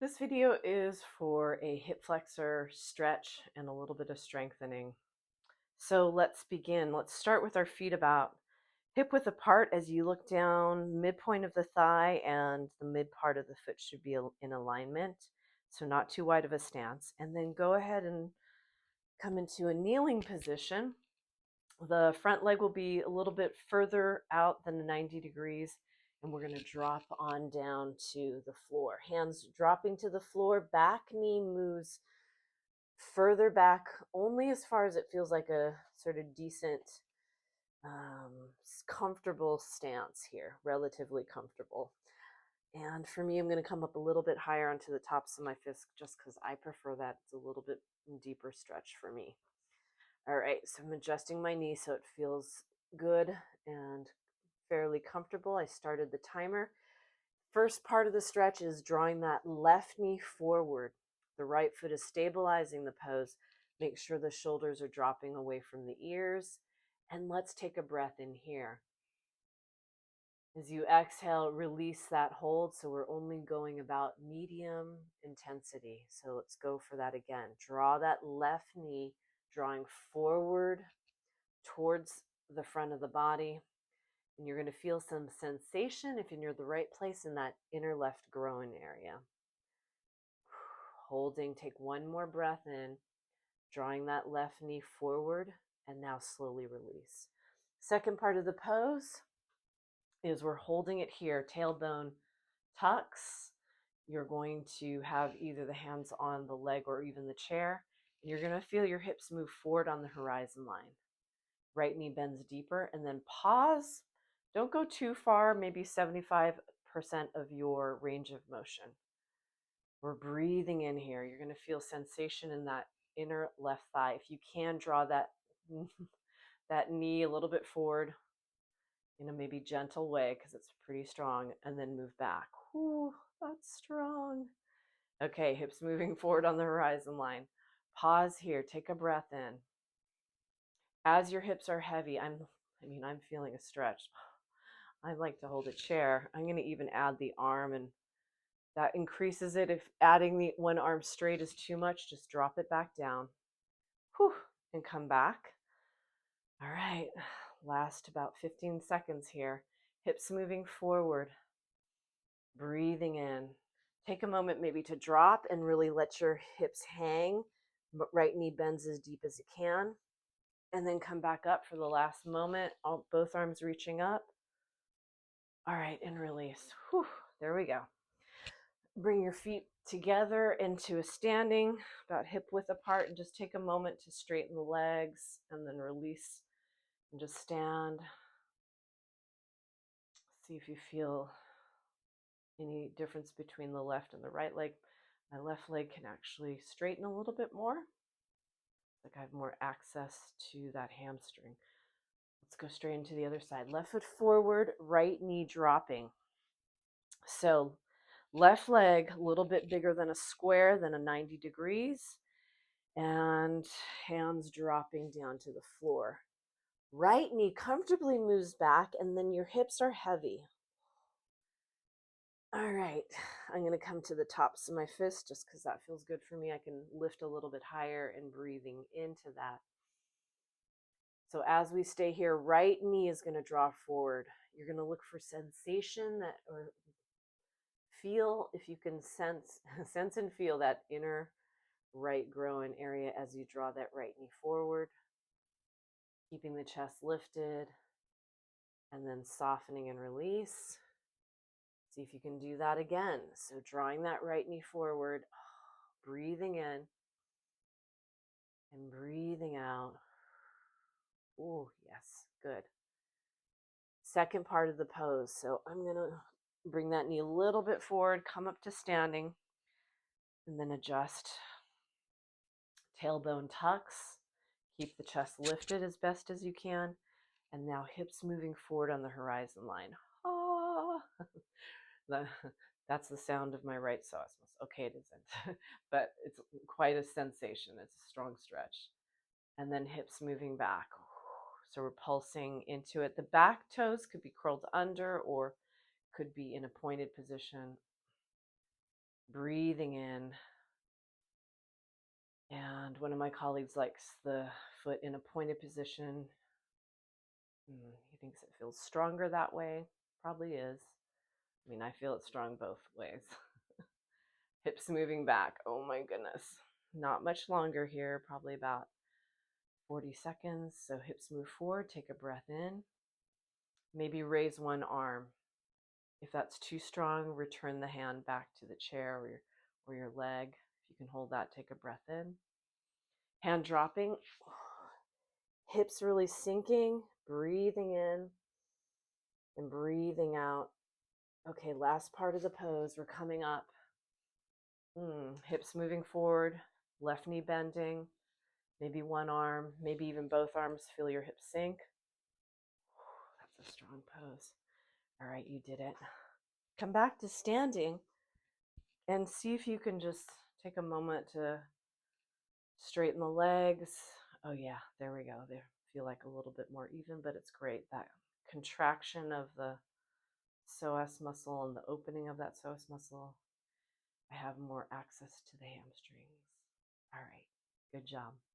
This video is for a hip flexor stretch and a little bit of strengthening. So let's begin. Let's start with our feet about hip width apart as you look down midpoint of the thigh, and the mid part of the foot should be in alignment. So not too wide of a stance. And then go ahead and come into a kneeling position. The front leg will be a little bit further out than the 90 degrees, and we're going to drop on down to the floor. Hands dropping to the floor, back knee moves further back only as far as it feels like a sort of decent, comfortable stance here, relatively comfortable. And for me, I'm going to come up a little bit higher onto the tops of my fists just because I prefer that. It's a little bit deeper stretch for me. All right, so I'm adjusting my knee so it feels good and fairly comfortable. I started the timer. First part of the stretch is drawing that left knee forward. The right foot is stabilizing the pose. Make sure the shoulders are dropping away from the ears. And let's take a breath in here. As you exhale, release that hold. So we're only going about medium intensity. So let's go for that again. Draw that left knee, drawing forward towards the front of the body. And you're going to feel some sensation if you're near the right place in that inner left groin area. Holding, take one more breath in, drawing that left knee forward, and now slowly release. Second part of the pose is we're holding it here, tailbone tucks. You're going to have either the hands on the leg or even the chair, and you're going to feel your hips move forward on the horizon line. Right knee bends deeper, and then pause. Don't go too far, maybe 75% of your range of motion. We're breathing in here. You're going to feel sensation in that inner left thigh. If you can, draw that that knee a little bit forward in a maybe gentle way because it's pretty strong, and then move back. Whew, that's strong. Okay, hips moving forward on the horizon line. Pause here. Take a breath in. As your hips are heavy, I'm feeling a stretch. I like to hold a chair. I'm going to even add the arm, and that increases it. If adding the one arm straight is too much, just drop it back down. Whew, and come back. All right, last about 15 seconds here. Hips moving forward, breathing in. Take a moment maybe to drop and really let your hips hang. Right knee bends as deep as it can. And then come back up for the last moment. Both arms reaching up. All right, and release. Whew, there we go. Bring your feet together into a standing, about hip width apart, and just take a moment to straighten the legs and then release and just stand. See if you feel any difference between the left and the right leg. My left leg can actually straighten a little bit more. Like I have more access to that hamstring. Let's go straight into the other side. Left foot forward, right knee dropping. So left leg a little bit bigger than a square, than a 90 degrees, and hands dropping down to the floor. Right knee comfortably moves back, and then your hips are heavy. All right, I'm going to come to the tops of my fists just because that feels good for me. I can lift a little bit higher and breathing into that. So as we stay here, right knee is going to draw forward. You're going to look for sensation that, or feel, if you can sense and feel that inner right groin area as you draw that right knee forward, keeping the chest lifted, and then softening and release. See if you can do that again. So drawing that right knee forward, breathing in and breathing out. Oh, yes, good. Second part of the pose. So I'm going to bring that knee a little bit forward, come up to standing, and then adjust. Tailbone tucks. Keep the chest lifted as best as you can. And now hips moving forward on the horizon line. Ah. That's the sound of my right psoas. Okay, it isn't, but it's quite a sensation. It's a strong stretch. And then hips moving back. So we're pulsing into it. The back toes could be curled under or could be in a pointed position. breathing in. And one of my colleagues likes the foot in a pointed position. He thinks it feels stronger that way. Probably is. I mean, I feel it strong both ways. Hips moving back. Oh my goodness. Not much longer here, probably about 40 seconds. So hips move forward, take a breath in. Maybe raise one arm. If that's too strong, return the hand back to the chair or your leg. If you can hold that, take a breath in. Hand dropping. Hips really sinking, breathing in and breathing out. Okay, last part of the pose. We're coming up. Hips moving forward, left knee bending, maybe one arm, maybe even both arms. Feel your hips sink. That's a strong pose. All right, you did it. Come back to standing and see if you can just take a moment to straighten the legs. Oh yeah, there we go. They feel like a little bit more even, but it's great. That contraction of the psoas muscle and the opening of that psoas muscle. I have more access to the hamstrings. All right, good job.